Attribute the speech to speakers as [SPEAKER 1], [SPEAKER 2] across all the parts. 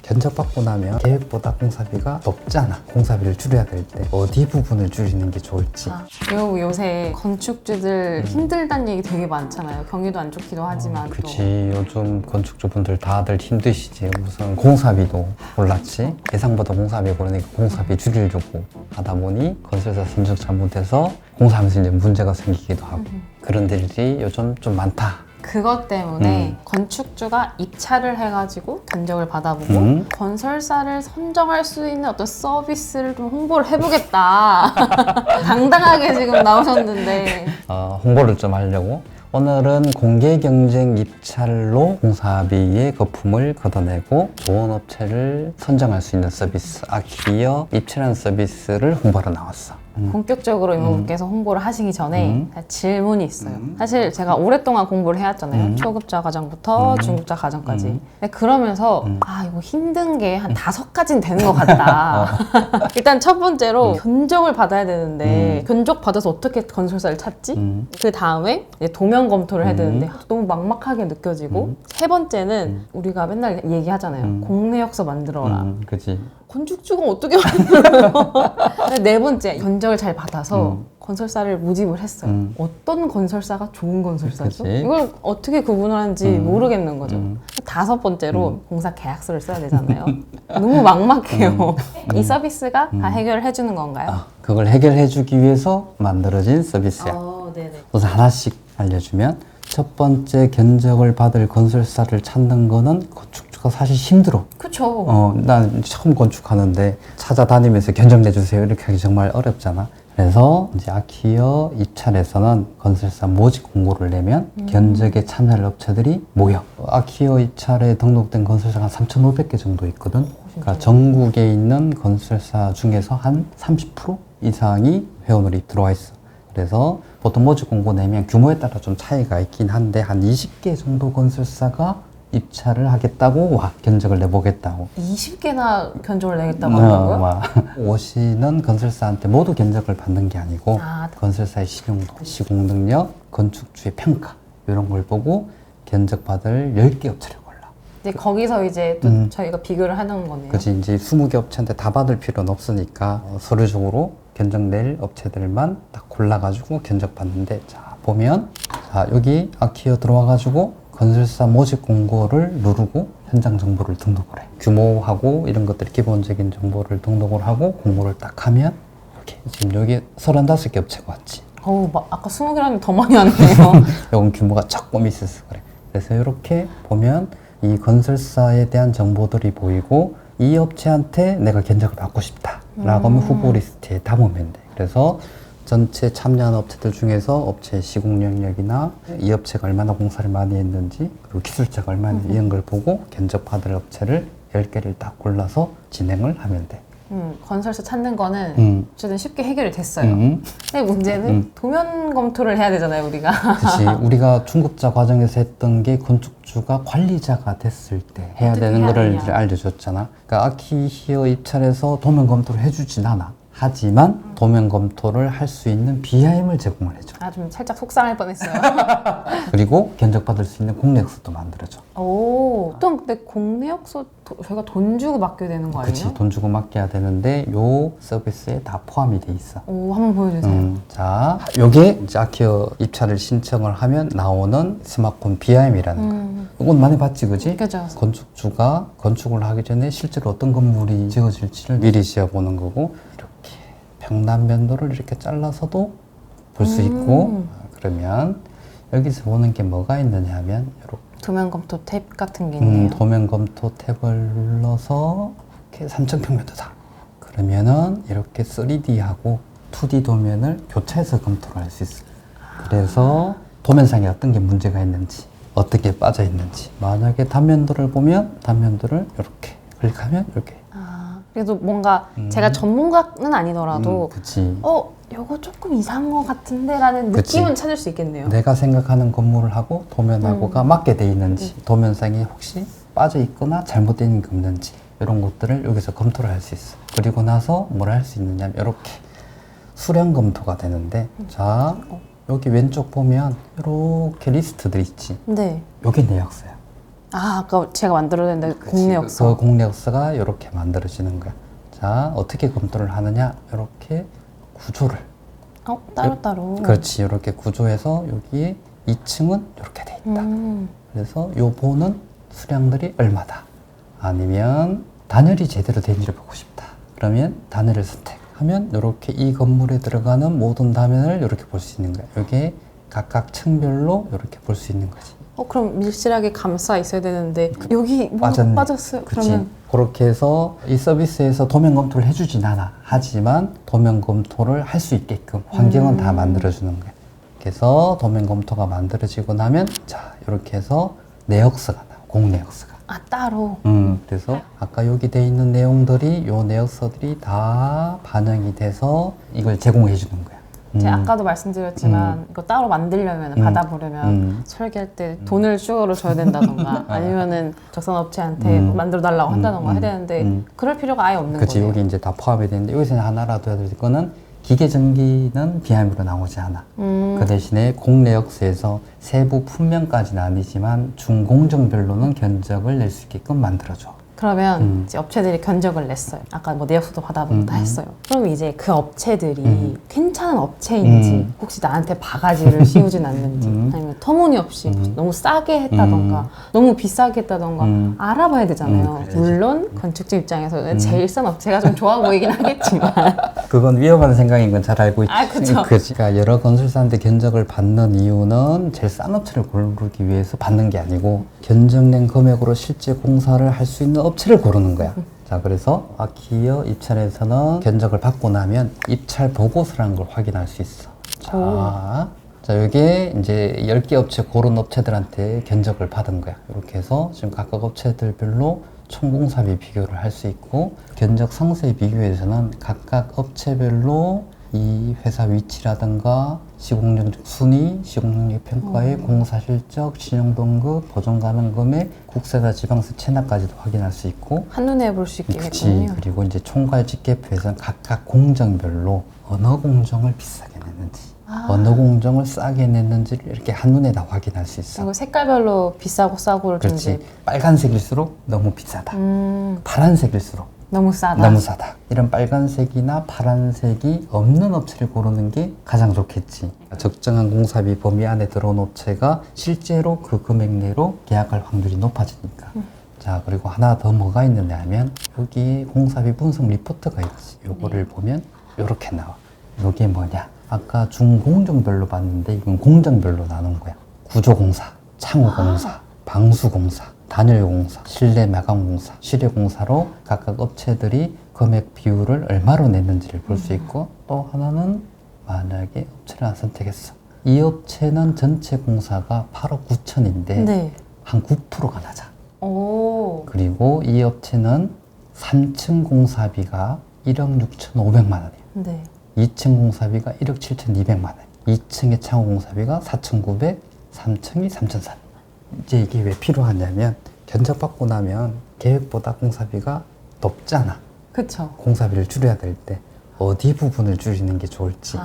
[SPEAKER 1] 견적받고 나면 계획보다 공사비가 높잖아. 공사비를 줄여야 될 때 어디 부분을 줄이는 게 좋을지.
[SPEAKER 2] 그리고 요새 건축주들 힘들다는 얘기 되게 많잖아요. 경기도 안 좋기도 하지만
[SPEAKER 1] 그치. 요즘 건축주분들 다들 힘드시지. 무슨 공사비도 올랐지. 예상보다 공사비 오르니까 공사비 줄이려고 하다 보니 건설사 선정 잘못해서 공사하면서 이제 문제가 생기기도 하고 그런 일들이 요즘 좀 많다.
[SPEAKER 2] 그것 때문에 건축주가 입찰을 해가지고 견적을 받아보고 건설사를 선정할 수 있는 어떤 서비스를 좀 홍보를 해보겠다. 당당하게 지금 나오셨는데
[SPEAKER 1] 홍보를 좀 하려고 오늘은 공개 경쟁 입찰로 공사비의 거품을 걷어내고 좋은 업체를 선정할 수 있는 서비스 아키어 입찰한 서비스를 홍보하러 나왔어.
[SPEAKER 2] 본격적으로 이모부께서 홍보를 하시기 전에 질문이 있어요. 사실 제가 오랫동안 공부를 해왔잖아요. 초급자 과정부터 중급자 과정까지. 근데 그러면서 이거 힘든 게 한 5가지는 되는 것 같다. 일단 첫 번째로 견적을 받아야 되는데 견적 받아서 어떻게 건설사를 찾지? 그 다음에 이제 도면 검토를 해야 되는데 너무 막막하게 느껴지고 세 번째는 우리가 맨날 얘기하잖아요. 공내역서 만들어라.
[SPEAKER 1] 그치.
[SPEAKER 2] 건축주가 어떻게 만들어요? 네 번째, 견적을 잘 받아서 건설사를 모집을 했어요. 어떤 건설사가 좋은 건설사죠?
[SPEAKER 1] 그치.
[SPEAKER 2] 이걸 어떻게 구분을 하는지 모르겠는 거죠. 다섯 번째로 공사 계약서를 써야 되잖아요. 너무 막막해요. 이 서비스가 다 해결을 해주는 건가요?
[SPEAKER 1] 그걸 해결해주기 위해서 만들어진 서비스야.
[SPEAKER 2] 네네.
[SPEAKER 1] 우선 하나씩 알려주면 첫 번째 견적을 받을 건설사를 찾는 거는 건축주가 사실 힘들어.
[SPEAKER 2] 그쵸.
[SPEAKER 1] 난 처음 건축하는데 찾아다니면서 견적 내주세요 이렇게 하기 정말 어렵잖아. 그래서 이제 아키어 입찰에서는 건설사 모집 공고를 내면 견적에 참여할 업체들이 모여. 아키어 입찰에 등록된 건설사가 한 3,500개 정도 있거든. 그러니까 전국에 있는 건설사 중에서 한 30% 이상이 회원으로 들어와 있어. 그래서 보통 모집 공고 내면 규모에 따라 좀 차이가 있긴 한데 한 20개 정도 건설사가 입찰을 하겠다고 와 견적을 내보겠다고.
[SPEAKER 2] 20개나 견적을 내겠다고 하더라고요?
[SPEAKER 1] 오시는 건설사한테 모두 견적을 받는 게 아니고
[SPEAKER 2] 아.
[SPEAKER 1] 건설사의 실용도, 시공 능력, 건축주의 평가 이런 걸 보고 견적 받을 10개 업체를 골라.
[SPEAKER 2] 이제 거기서 이제 또 저희가 비교를 하는 거네요.
[SPEAKER 1] 그치. 이제 20개 업체한테 다 받을 필요는 없으니까 서류적으로 견적 낼 업체들만 딱 골라가지고 견적 받는데, 자 보면 자 여기 아키어 들어와가지고 건설사 모집 공고를 누르고 현장 정보를 등록을 해. 규모하고 이런 것들 기본적인 정보를 등록을 하고 공고를 딱 하면 이렇게 지금 여기 35개 업체가 왔지.
[SPEAKER 2] 아까 20개라면 더 많이 왔네요.
[SPEAKER 1] 이건 규모가 조금 있어서 그래. 그래서 이렇게 보면 이 건설사에 대한 정보들이 보이고 이 업체한테 내가 견적을 받고 싶다 라고 하면 후보 리스트에 담으면 돼. 그래서 전체 참여한 업체들 중에서 업체의 시공 영역이나 이 업체가 얼마나 공사를 많이 했는지 그리고 기술자가 얼마나 이런 걸 보고 견적 받을 업체를 10개를 딱 골라서 진행을 하면 돼.
[SPEAKER 2] 건설사 찾는 거는 어쨌든 쉽게 해결이 됐어요. 근데 문제는 도면 검토를 해야 되잖아요, 우리가.
[SPEAKER 1] 그치. 우리가 중급자 과정에서 했던 게 건축주가 관리자가 됐을 때 해야 되는 거를 이제 알려줬잖아. 그러니까 아키히어 입찰에서 도면 검토를 해주진 않아. 하지만 도면 검토를 할 수 있는 BIM을 제공을 해줘.
[SPEAKER 2] 좀 살짝 속상할 뻔했어요.
[SPEAKER 1] 그리고 견적받을 수 있는 공내역서도 만들어줘.
[SPEAKER 2] 보통 근데 공내역서 저희가 돈 주고 맡겨야 되는 거 아니에요?
[SPEAKER 1] 그치. 돈 주고 맡겨야 되는데 요 서비스에 다 포함이 돼 있어.
[SPEAKER 2] 한번 보여주세요.
[SPEAKER 1] 자, 요게 이제 아키어 입찰을 신청을 하면 나오는 스마트폰 BIM이라는 거야. 이건 많이 봤지, 그지?
[SPEAKER 2] 그죠.
[SPEAKER 1] 건축주가 건축을 하기 전에 실제로 어떤 건물이 지어질지를 미리 지어보는 거고, 이렇게 평단면도를 이렇게 잘라서도 볼 수 있고, 그러면 여기서 보는 게 뭐가 있느냐 하면 이렇게
[SPEAKER 2] 도면 검토 탭 같은 게 있네요.
[SPEAKER 1] 도면 검토 탭을 눌러서 이렇게 3,000평면도다. 그러면은 이렇게 3D하고 2D 도면을 교차해서 검토를 할 수 있어요. 그래서 도면상에 어떤 게 문제가 있는지, 어떻게 빠져 있는지. 만약에 단면도를 보면 단면도를 이렇게 클릭하면 이렇게.
[SPEAKER 2] 그래도 뭔가 제가 전문가는 아니더라도
[SPEAKER 1] 그치.
[SPEAKER 2] 요거 조금 이상한 것 같은데 라는
[SPEAKER 1] 그치.
[SPEAKER 2] 느낌은 찾을 수 있겠네요.
[SPEAKER 1] 내가 생각하는 건물을 하고 도면하고가 맞게 돼 있는지, 도면상에 혹시 빠져 있거나 잘못되어 있는 게 없는지 이런 것들을 여기서 검토를 할 수 있어. 그리고 나서 뭘 할 수 있느냐면 이렇게 수량 검토가 되는데, 자 여기 왼쪽 보면 이렇게 리스트들 있지.
[SPEAKER 2] 네.
[SPEAKER 1] 요게 내역서야.
[SPEAKER 2] 아까 제가 만들어낸 공내 역서.
[SPEAKER 1] 그 공내 역서가 이렇게 만들어지는 거야. 자, 어떻게 검토를 하느냐? 이렇게 구조를.
[SPEAKER 2] 따로따로.
[SPEAKER 1] 그렇지. 이렇게 구조해서 여기에 2층은 이렇게 돼 있다. 그래서 요 보는 수량들이 얼마다. 아니면 단열이 제대로 된지를 보고 싶다. 그러면 단열을 선택하면 이렇게 이 건물에 들어가는 모든 단열을 이렇게 볼 수 있는 거야. 이게 각각 층별로 이렇게 볼 수 있는 거지.
[SPEAKER 2] 그럼 밀실하게 감싸 있어야 되는데 여기 뭐가
[SPEAKER 1] 빠졌네.
[SPEAKER 2] 빠졌어요.
[SPEAKER 1] 그치.
[SPEAKER 2] 그러면
[SPEAKER 1] 그렇게 해서 이 서비스에서 도면 검토를 해주진 않아. 하지만 도면 검토를 할 수 있게끔 환경은 다 만들어주는 거야. 그래서 도면 검토가 만들어지고 나면 자, 이렇게 해서 내역서가 나와. 공내역서가.
[SPEAKER 2] 따로.
[SPEAKER 1] 그래서 아까 여기 돼 있는 내용들이 요 내역서들이 다 반영이 돼서 이걸 제공해 주는 거야.
[SPEAKER 2] 제가 아까도 말씀드렸지만 이거 따로 만들려면 받아보려면 설계할 때 돈을 추가로 줘야 된다던가 아니면은 적산업체한테 만들어 달라고 한다던가 해야 되는데 그럴 필요가 아예 없는
[SPEAKER 1] 그렇지.
[SPEAKER 2] 거예요.
[SPEAKER 1] 여기 이제 다 포함이 되는데 여기서 하나라도 해야 될 거는 기계 전기는 비하임으로 나오지 않아. 그 대신에 공내역서에서 세부 품명까지는 아니지만 중공정별로는 견적을 낼 수 있게끔 만들어줘.
[SPEAKER 2] 그러면 이제 업체들이 견적을 냈어요. 아까 뭐 내역서도 받아보고 다 했어요. 그럼 이제 그 업체들이 괜찮은 업체인지 혹시 나한테 바가지를 씌우진 않는지 아니면 터무니없이 너무 싸게 했다던가 너무 비싸게 했다던가 알아봐야 되잖아요. 물론 건축주 입장에서 제일 싼 업체가 좀 좋아 보이긴 하겠지만
[SPEAKER 1] 그건 위험한 생각인 건 잘 알고 있지.
[SPEAKER 2] 그쵸.
[SPEAKER 1] 그러니까 여러 건설사한테 견적을 받는 이유는 제일 싼 업체를 고르기 위해서 받는 게 아니고 견적낸 금액으로 실제 공사를 할 수 있는 업체를 고르는 거야. 자, 그래서 아키어 입찰에서는 견적을 받고 나면 입찰 보고서라는 걸 확인할 수 있어. 자, 여기에 이제 10개 업체 고른 업체들한테 견적을 받은 거야. 이렇게 해서 지금 각각 업체들별로 총공사비 비교를 할 수 있고 견적 상세 비교에서는 각각 업체별로 이 회사 위치라든가 시공능력 순위, 시공능력 평가의 공사 실적, 신용 등급, 보존 가능 금액, 국세나 지방세 체납까지도 확인할 수 있고
[SPEAKER 2] 한눈에 볼 수 있게
[SPEAKER 1] 그치.
[SPEAKER 2] 했군요.
[SPEAKER 1] 그리고 이제 총괄 집계표에서는 각각 공정별로 어느 공정을 비싸게 냈는지 어느 공정을 싸게 냈는지를 이렇게 한눈에 다 확인할 수 있어.
[SPEAKER 2] 그리고 색깔별로 비싸고 싸고를 좀
[SPEAKER 1] 그렇지.
[SPEAKER 2] 이제
[SPEAKER 1] 빨간색일수록 너무 비싸다. 파란색일수록
[SPEAKER 2] 너무 싸다.
[SPEAKER 1] 너무 싸다. 이런 빨간색이나 파란색이 없는 업체를 고르는 게 가장 좋겠지. 적정한 공사비 범위 안에 들어온 업체가 실제로 그 금액 내로 계약할 확률이 높아지니까. 자, 그리고 하나 더 뭐가 있느냐 하면 여기 공사비 분석 리포트가 있지. 요거를 보면 요렇게 나와. 요게 뭐냐? 아까 중공정별로 봤는데 이건 공정별로 나눈 거야. 구조공사, 창호공사, 방수공사, 단열공사, 실내 마감공사, 실외공사로 각각 업체들이 금액 비율을 얼마로 냈는지를 볼 수 있고 또 하나는 만약에 업체를 선택했어. 이 업체는 전체 공사가 8억 9천인데
[SPEAKER 2] 네.
[SPEAKER 1] 한 9%가 낮아.
[SPEAKER 2] 오.
[SPEAKER 1] 그리고 이 업체는 3층 공사비가 1억 6천5백만 원이야.
[SPEAKER 2] 네.
[SPEAKER 1] 2층 공사비가 1억 7천2백만 원. 2층의 창호 공사비가 4,900, 3층이 3,400. 이제 이게 왜 필요하냐면 견적받고 나면 계획보다 공사비가 높잖아.
[SPEAKER 2] 그쵸.
[SPEAKER 1] 공사비를 줄여야 될 때 어디 부분을 줄이는 게 좋을지.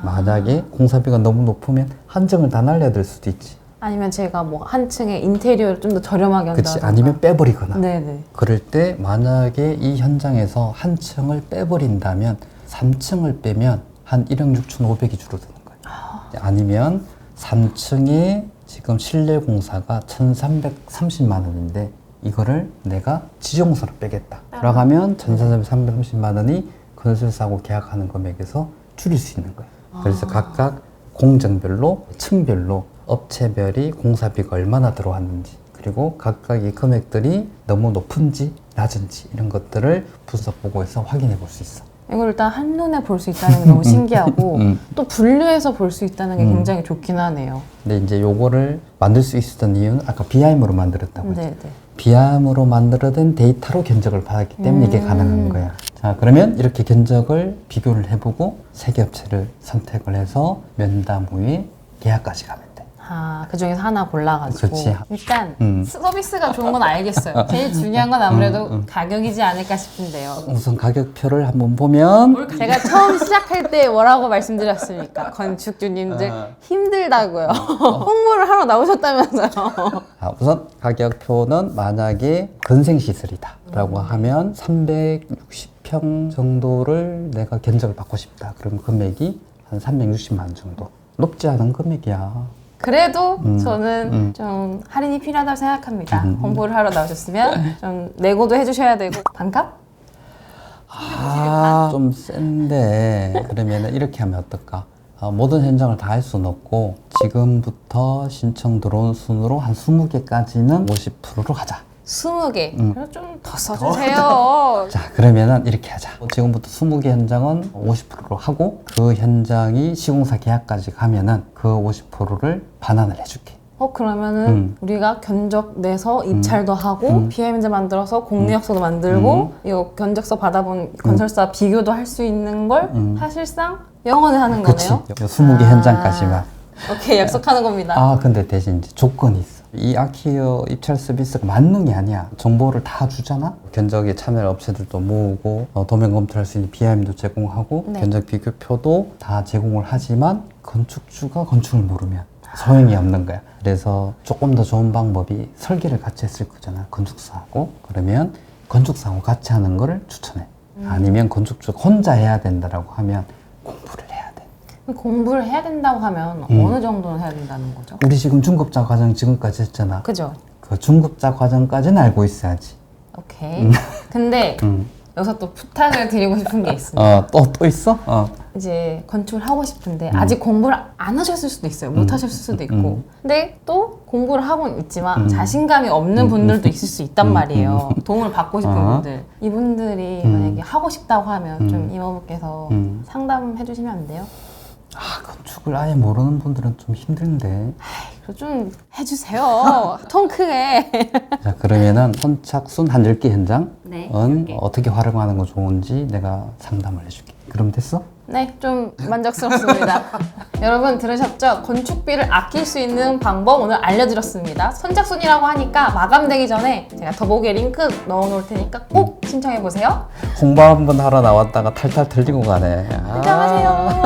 [SPEAKER 1] 만약에 공사비가 너무 높으면 한정을 다 날려야 될 수도 있지.
[SPEAKER 2] 아니면 제가 뭐 한 층에 인테리어를 좀 더 저렴하게
[SPEAKER 1] 그치.
[SPEAKER 2] 한다던가.
[SPEAKER 1] 아니면 빼버리거나.
[SPEAKER 2] 네네.
[SPEAKER 1] 그럴 때 만약에 이 현장에서 한 층을 빼버린다면 3층을 빼면 한 1억 6천5백이 줄어드는 거예요. 아니면 3층에 지금 실내 공사가 1,330만 원인데 이거를 내가 지정서로 빼겠다. 라고 하면 1,330만 원이 건설사하고 계약하는 금액에서 줄일 수 있는 거예요. 그래서 각각 공정별로, 층별로, 업체별이 공사비가 얼마나 들어왔는지 그리고 각각의 금액들이 너무 높은지 낮은지 이런 것들을 분석 보고해서 확인해 볼 수 있어.
[SPEAKER 2] 이걸 일단 한눈에 볼 수 있다는 게 너무 신기하고 또 분류해서 볼 수 있다는 게 굉장히 좋긴 하네요.
[SPEAKER 1] 근데 이제 요거를 만들 수 있었던 이유는 아까 비하임으로 만들었다고 했죠.
[SPEAKER 2] 네네.
[SPEAKER 1] 비하임으로 만들어진 데이터로 견적을 받았기 때문에 이게 가능한 거야. 자, 그러면 이렇게 견적을 비교를 해보고 세 개 업체를 선택을 해서 면담 후에 계약까지 가면 돼.
[SPEAKER 2] 그 중에서 하나 골라가지고
[SPEAKER 1] 그치.
[SPEAKER 2] 일단
[SPEAKER 1] 음.
[SPEAKER 2] 서비스가 좋은 건 알겠어요. 제일 중요한 건 아무래도 가격이지 않을까 싶은데요.
[SPEAKER 1] 우선 가격표를 한번 보면
[SPEAKER 2] 제가 처음 시작할 때 뭐라고 말씀드렸습니까? 건축주님들 힘들다고요. 홍보를 하러 나오셨다면서요.
[SPEAKER 1] 자, 우선 가격표는 만약에 건생시설이다 라고 하면 360평 정도를 내가 견적을 받고 싶다. 그럼 금액이 한 360만 원 정도. 높지 않은 금액이야.
[SPEAKER 2] 그래도 저는 좀 할인이 필요하다고 생각합니다. 홍보를 하러 나오셨으면 좀 내고도 해주셔야 되고 반값?
[SPEAKER 1] 좀 센데 그러면 이렇게 하면 어떨까? 모든 현장을 다 할 수는 없고 지금부터 신청 들어온 순으로 한 20개까지는 50%로 가자.
[SPEAKER 2] 20개. 그럼 좀 더 써주세요.
[SPEAKER 1] 자, 그러면은 이렇게 하자. 지금부터 20개 현장은 50%로 하고 그 현장이 시공사 계약까지 가면은 그 50%를 반환을 해줄게.
[SPEAKER 2] 그러면은 우리가 견적 내서 입찰도 하고 BMJ 만들어서 공리역서도 만들고 이거 견적서 받아본 건설사 비교도 할 수 있는 걸 사실상 영원히 하는
[SPEAKER 1] 그치.
[SPEAKER 2] 거네요.
[SPEAKER 1] 20개 현장까지만.
[SPEAKER 2] 오케이, 약속하는 겁니다.
[SPEAKER 1] 근데 대신 이제 조건이 있어. 이 아키어 입찰 서비스가 만능이 아니야. 정보를 다 주잖아. 견적에 참여할 업체들도 모으고 도면 검토할 수 있는 BIM도 제공하고
[SPEAKER 2] 네.
[SPEAKER 1] 견적 비교표도 다 제공을 하지만 건축주가 건축을 모르면 소용이 없는 거야. 그래서 조금 더 좋은 방법이 설계를 같이 했을 거잖아. 건축사하고. 그러면 건축사하고 같이 하는 거를 추천해. 아니면 건축주가 혼자 해야 된다라고 하면 공부를 해야 돼.
[SPEAKER 2] 공부를 해야 된다고 하면 어느 정도는 해야 된다는 거죠?
[SPEAKER 1] 우리 지금 중급자 과정 지금까지 했잖아.
[SPEAKER 2] 그죠?
[SPEAKER 1] 그 중급자 과정까지는 알고 있어야지.
[SPEAKER 2] 오케이. 근데 여기서 또 부탁을 드리고 싶은 게 있습니다.
[SPEAKER 1] 또 있어?
[SPEAKER 2] 이제 건축을 하고 싶은데 아직 공부를 안 하셨을 수도 있어요. 못 하셨을 수도 있고. 근데 또 공부를 하고는 있지만 자신감이 없는 분들도 있을 수 있단 말이에요. 도움을 받고 싶은 분들. 이분들이 만약에 하고 싶다고 하면 좀 이모부께서 상담해 주시면 안 돼요?
[SPEAKER 1] 건축을 아예 모르는 분들은 좀 힘든데.
[SPEAKER 2] 그거 좀 해주세요. 통 크게.
[SPEAKER 1] 자, 그러면은 선착순 한 10개 현장은
[SPEAKER 2] 네, 10개.
[SPEAKER 1] 어떻게 활용하는 거 좋은지 내가 상담을 해줄게. 그럼 됐어?
[SPEAKER 2] 네, 좀 만족스럽습니다. 여러분 들으셨죠? 건축비를 아낄 수 있는 방법 오늘 알려드렸습니다. 선착순이라고 하니까 마감되기 전에 제가 더보기에 링크 넣어놓을 테니까 꼭 신청해보세요.
[SPEAKER 1] 홍보 한번 하러 나왔다가 탈탈 털리고 가네.
[SPEAKER 2] 안녕하세요.